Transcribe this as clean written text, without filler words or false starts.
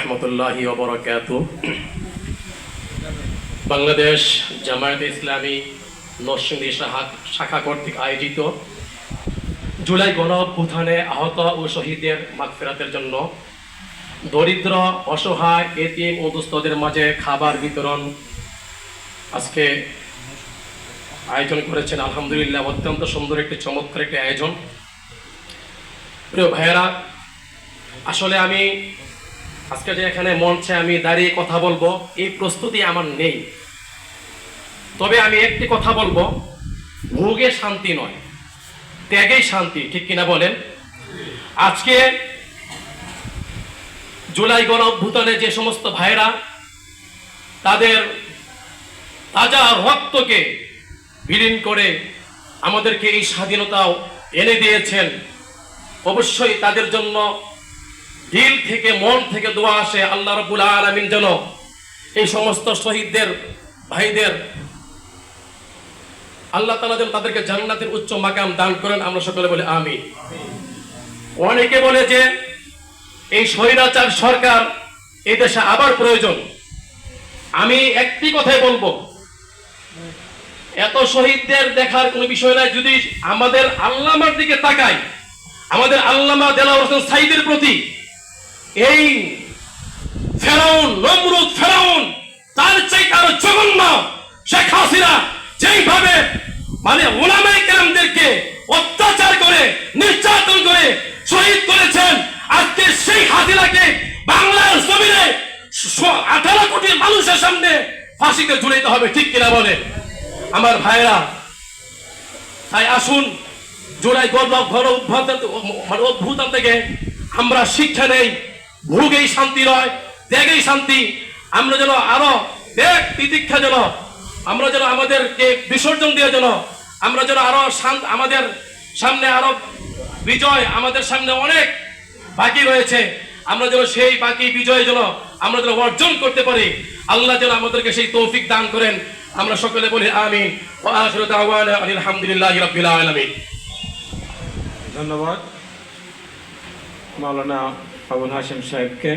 রহমতুল্লাহি ওয়া বারাকাতুহু। বাংলাদেশ জামায়াতে ইসলামী নরসিংদী শাখা কর্তৃক আয়োজিত জুলাই গণঅভ্যুত্থানে আহত ও শহীদদের মাগফিরাতের জন্য দরিদ্র, অসহায়, এতিম ও দুস্থদের মাঝে খাবার বিতরণ আজকে আয়োজন করেছেন। আলহামদুলিল্লাহ, অত্যন্ত সুন্দর একটি চমৎকার একটি আয়োজন। প্রিয় ভাইয়েরা, আসলে আমি আজকে যে এখানে মঞ্চে আমি দাঁড়িয়ে কথা বলবো এই প্রস্তুতি আমার নেই, তবে আমি একটি কথা বলবো, ভোগে শান্তি নয়, ত্যাগেই শান্তি। ঠিক কিনা বলেন? আজকে জুলাই গণঅভ্যুত্থানে যে সমস্ত ভাইরা তাদের তাজা রক্তকে বিলীন করে আমাদেরকে এই স্বাধীনতাও এনে দিয়েছেন, অবশ্যই তাদের জন্য দিল থেকে, মন থেকে দোয়া আসে আল্লাহ রাব্বুল আলামিন যেন এই সমস্ত শহীদদের ভাইদের আল্লাহ তাআলা যেন তাদেরকে জান্নাতের উচ্চ মাকাম দান করেন। আমরা সকলে বলি আমিন। অনেকে বলে যে এই স্বৈরাচার সরকার এই দেশে আবার প্রয়োজন। আমি একটি কথাই বলবো, এত শহীদদের দেখার কোনো বিষয় নাই। যদি আমাদের আল্লামার দিকে তাকাই, আমাদের আল্লামা দেলাওয়ার হোসেন সাঈদীর প্রতি এই ফেরাউন, নমরুদ ফেরাউন, তার চাইতে আরো জঘন্য শেখ হাসিনা যেইভাবে উলামায়ে কেরামদেরকে অত্যাচার করে, নির্যাতন করে শহীদ করেছেন, আজকে সেই হাসিনাকে বাংলার জমিনে 18 কোটি মানুষের সামনে ফাঁসিতে ঝুলাইতে হবে। ঠিক কিনা বলে আমার ভাইরা? তাই আসুন, জুলাই অভ্যুত্থান থেকে আমরা শিক্ষা নেই, ভোগেই শান্তি নয়, ত্যাগেই শান্তি। আমরা যেন আরো ত্যাগ তিতিক্ষা যেন আমরা যেন আমাদেরকে বিসর্জন দিয়ে যেন আমরা যেন আরো আমাদের সামনে আরো বিজয়, আমাদের সামনে অনেক বাকি রয়েছে, আমরা যেন সেই বাকি বিজয় যেন আমরা যেন অর্জন করতে পারি। আল্লাহ যেন আমাদেরকে সেই তৌফিক দান করেন। আমরা সকলে বলি আমিন। ওয়া আখিরু দাওয়ানা আলহামদুলিল্লাহি রাব্বিল আলামিন। ধন্যবাদ মাওলানা আবুল হাশেম সাহেবকে।